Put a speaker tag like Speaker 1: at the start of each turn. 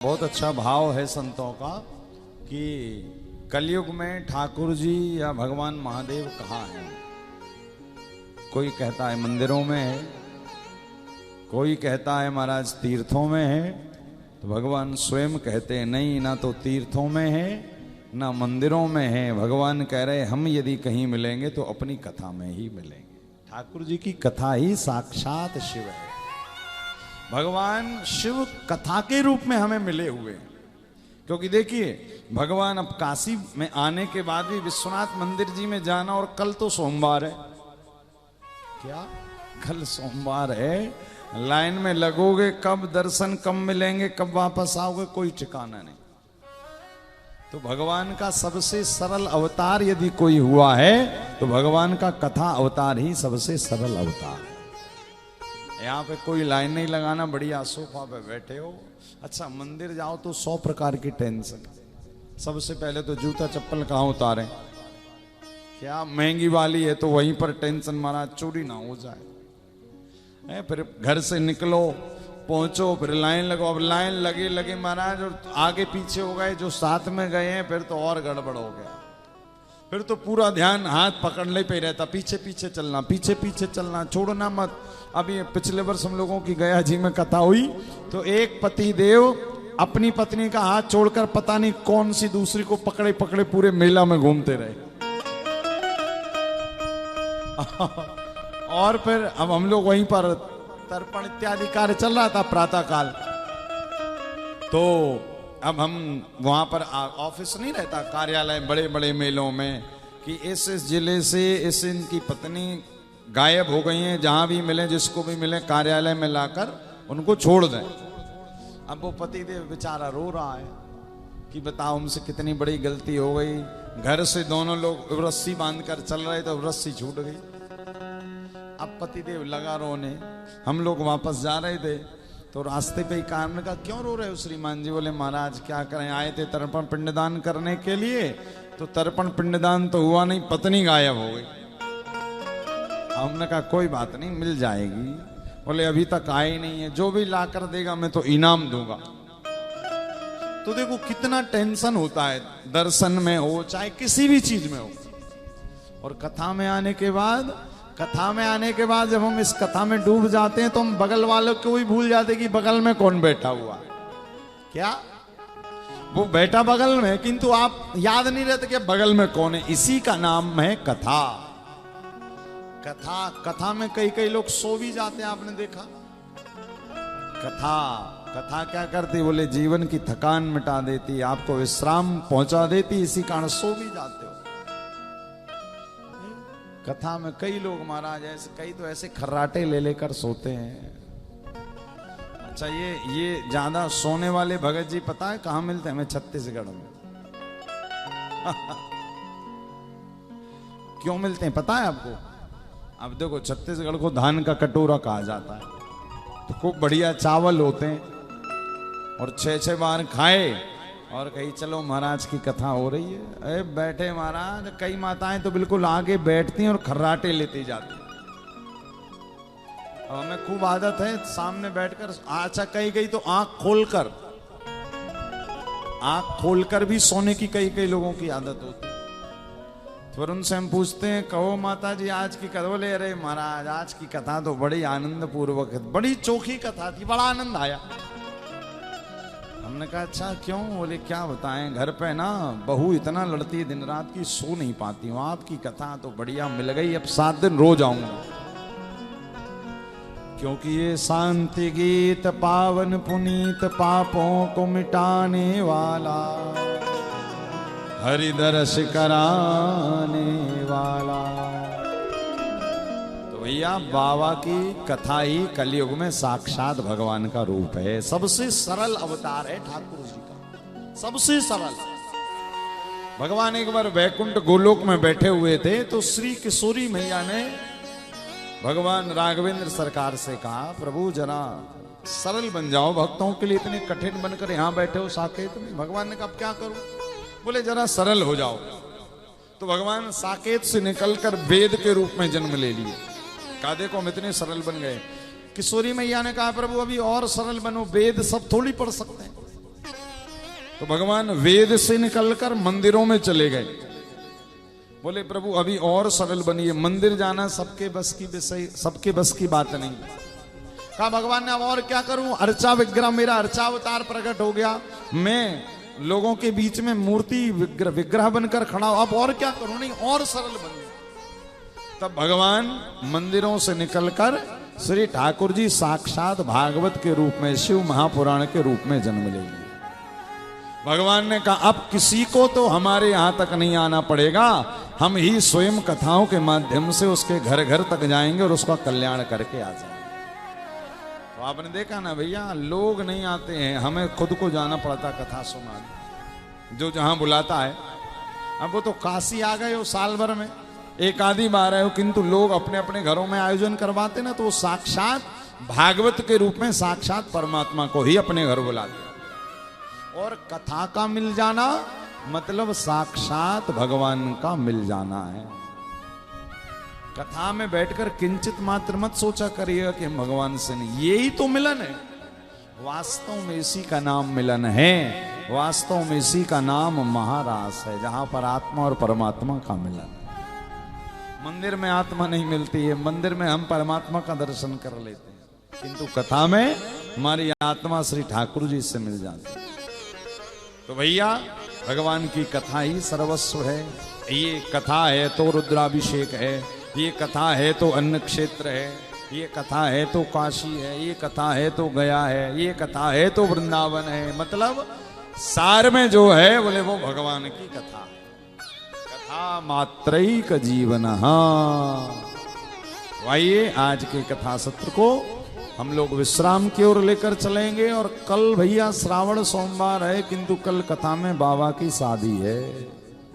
Speaker 1: बहुत अच्छा भाव है संतों का कि कलयुग में ठाकुर जी या भगवान महादेव कहाँ हैं। कोई कहता है मंदिरों में है, कोई कहता है महाराज तीर्थों में है, तो भगवान स्वयं कहते हैं नहीं, ना तो तीर्थों में है ना मंदिरों में है। भगवान कह रहे हम यदि कहीं मिलेंगे तो अपनी कथा में ही मिलेंगे। ठाकुर जी की कथा ही साक्षात शिव है। भगवान शिव कथा के रूप में हमें मिले हुए हैं। क्योंकि देखिए भगवान अब काशी में आने के बाद भी विश्वनाथ मंदिर जी में जाना, और कल तो सोमवार है, क्या कल सोमवार है, लाइन में लगोगे, कब दर्शन कब मिलेंगे, कब वापस आओगे, कोई ठिकाना नहीं। तो भगवान का सबसे सरल अवतार यदि कोई हुआ है तो भगवान का कथा अवतार ही सबसे सरल अवतार है। यहाँ पे कोई लाइन नहीं लगाना, बढ़िया सोफा पे बैठे हो। अच्छा मंदिर जाओ तो 100 प्रकार की टेंशन। सबसे पहले तो जूता चप्पल कहाँ उतारें, क्या महंगी वाली है तो वहीं पर टेंशन, महाराज चोरी ना हो जाए। फिर घर से निकलो, पहुंचो, फिर लाइन लगो। अब लाइन लगे लगे महाराज, और आगे पीछे हो गए जो साथ में गए हैं, फिर तो और गड़बड़ हो गया। फिर तो पूरा ध्यान हाथ पकड़ने पे रहता, पीछे पीछे चलना, पीछे पीछे चलना, छोड़ना मत। अभी पिछले वर्ष हम लोगों की गया जी में कथा हुई, तो एक पति देव अपनी पत्नी का हाथ छोड़कर पता नहीं कौन सी दूसरी को पकड़े पकड़े पूरे मेला में घूमते रहे। और फिर अब हम लोग वहीं पर तर्पण इत्यादि कार्य चल रहा था प्रातः काल, तो अब हम वहां पर ऑफिस नहीं रहता, कार्यालय बड़े बड़े मेलों में, कि इस जिले से इस इनकी पत्नी गायब हो गई हैं, जहां भी मिले जिसको भी मिले कार्यालय में लाकर उनको छोड़ दें। अब वो पतिदेव बेचारा रो रहा है कि बताओ हमसे कितनी बड़ी गलती हो गई। घर से दोनों लोग रस्सी बांधकर चल रहे थे, रस्सी छूट गई। अब पतिदेव लगा रोने। हम लोग वापस जा रहे थे तो रास्ते पे ही कारण का क्यों रो रहे हो श्रीमान जी? बोले महाराज क्या करें, आए थे तर्पण पिंडदान करने के लिए, तो तर्पण पिंडदान तो हुआ नहीं, पत्नी गायब हो गई। हमने कहा कोई बात नहीं, मिल जाएगी। बोले अभी तक आए नहीं है, जो भी ला कर देगा मैं तो इनाम दूंगा। तो देखो कितना टेंशन होता है, दर्शन में हो चाहे किसी भी चीज में हो। और कथा में आने के बाद जब हम इस कथा में डूब जाते हैं तो हम बगल वालों को भी भूल जाते कि बगल में कौन बैठा हुआ। क्या वो बैठा बगल में, किंतु आप याद नहीं रहते कि बगल में कौन है। इसी का नाम है कथा। कथा में कई लोग सो भी जाते हैं, आपने देखा। कथा क्या करती? बोले जीवन की थकान मिटा देती, आपको विश्राम पहुंचा देती, इसी कारण सो भी जाते हो। कथा में कई लोग महाराज ऐसे, कई तो ऐसे खर्राटे ले लेकर सोते हैं। अच्छा ये ज्यादा सोने वाले भगत जी पता है कहां मिलते हैं? हमें छत्तीसगढ़ में। क्यों मिलते हैं पता है आपको? अब देखो छत्तीसगढ़ को धान का कटोरा कहा जाता है, तो खूब बढ़िया चावल होते हैं, और 6-6 बार खाए और कहीं चलो महाराज की कथा हो रही है, अरे बैठे महाराज। कई माताएं तो बिल्कुल आगे बैठती हैं और खर्राटे लेती जाती हैं। हमें खूब आदत है सामने बैठकर, अच्छा कई तो आंख खोलकर भी सोने की कई लोगों की आदत होती है। फिर उनसे हम पूछते हैं कहो माता जी आज की कथा? बोले अरे महाराज आज की कथा तो बड़ी आनंद पूर्वक, बड़ी चोखी कथा थी, बड़ा आनंद आया। हमने कहा अच्छा क्यों? बोले क्या बताएं, घर पे ना बहू इतना लड़ती है, दिन रात की सो नहीं पाती हूँ। आपकी कथा तो बढ़िया मिल गई, अब 7 दिन रोज आऊंगा। क्योंकि ये शांति गीत पावन पुनीत, पापों को मिटाने वाला, हरि दर्श कराने वाला। तो भैया बाबा की कथा ही कलयुग में साक्षात भगवान का रूप है। सबसे सरल अवतार है ठाकुर जी का, सबसे सरल। भगवान एक बार वैकुंठ गोलोक में बैठे हुए थे, तो श्री किशोरी मैया ने भगवान राघवेंद्र सरकार से कहा प्रभु जरा सरल बन जाओ, भक्तों के लिए इतने कठिन बनकर यहाँ बैठे हो साकेत में। भगवान ने कहा क्या करूं? बोले जरा सरल हो जाओ। तो भगवान साकेत से निकलकर वेद के रूप में जन्म ले लिए। कहा देखो हम इतने सरल बन गए। किशोरी मैया ने कहा प्रभु अभी और सरल बनो, वेद सब थोड़ी पढ़ सकते हैं। तो भगवान वेद से निकलकर मंदिरों में चले गए। बोले प्रभु अभी और सरल बनिए, मंदिर जाना सबके बस की विषय, सबके बस की बात नहीं। कहा भगवान ने अब और क्या करूं, अर्चा विग्रह, मेरा अर्चावतार प्रकट हो गया, मैं लोगों के बीच में मूर्ति विग्रह बनकर खड़ा हूं, अब और क्या करूं, नहीं और सरल बनिए। तब भगवान मंदिरों से निकलकर श्री ठाकुर जी साक्षात भागवत के रूप में, शिव महापुराण के रूप में जन्म लेंगे। भगवान ने कहा अब किसी को तो हमारे यहां तक नहीं आना पड़ेगा, हम ही स्वयं कथाओं के माध्यम से उसके घर घर तक जाएंगे और उसका कल्याण करके आ जाएंगे। तो आपने देखा ना भैया, लोग नहीं आते हैं, हमें खुद को जाना पड़ता कथा सुनाने। जो जहां बुलाता है, अब वो तो काशी आ गए हो साल भर में एक आधी बार है, किंतु लोग अपने अपने घरों में आयोजन करवाते ना, तो वो साक्षात भागवत के रूप में साक्षात परमात्मा को ही अपने घर बुलाते। और कथा का मिल जाना मतलब साक्षात भगवान का मिल जाना है। कथा में बैठकर किंचित मात्र मत सोचा करिएगा कि हम भगवान से नहीं, यही तो मिलन है। वास्तव में इसी का नाम मिलन है, वास्तव में इसी का नाम महारास है, जहां पर आत्मा और परमात्मा का मिलन। मंदिर में आत्मा नहीं मिलती है, मंदिर में हम परमात्मा का दर्शन कर लेते हैं, किंतु कथा में हमारी आत्मा श्री ठाकुर जी से मिल जाती है। तो भैया भगवान की कथा ही सर्वस्व है। ये कथा है तो रुद्राभिषेक है, ये कथा है तो अन्न क्षेत्र है, ये कथा है तो काशी है, ये कथा है तो गया है, ये कथा है तो वृंदावन है। मतलब सार में जो है बोले वो भगवान की कथा, कथा मात्रैक जीवन। आइए आज के कथा सत्र को हम लोग विश्राम की ओर लेकर चलेंगे, और कल भैया श्रावण सोमवार है, किंतु कल कथा में बाबा की शादी है।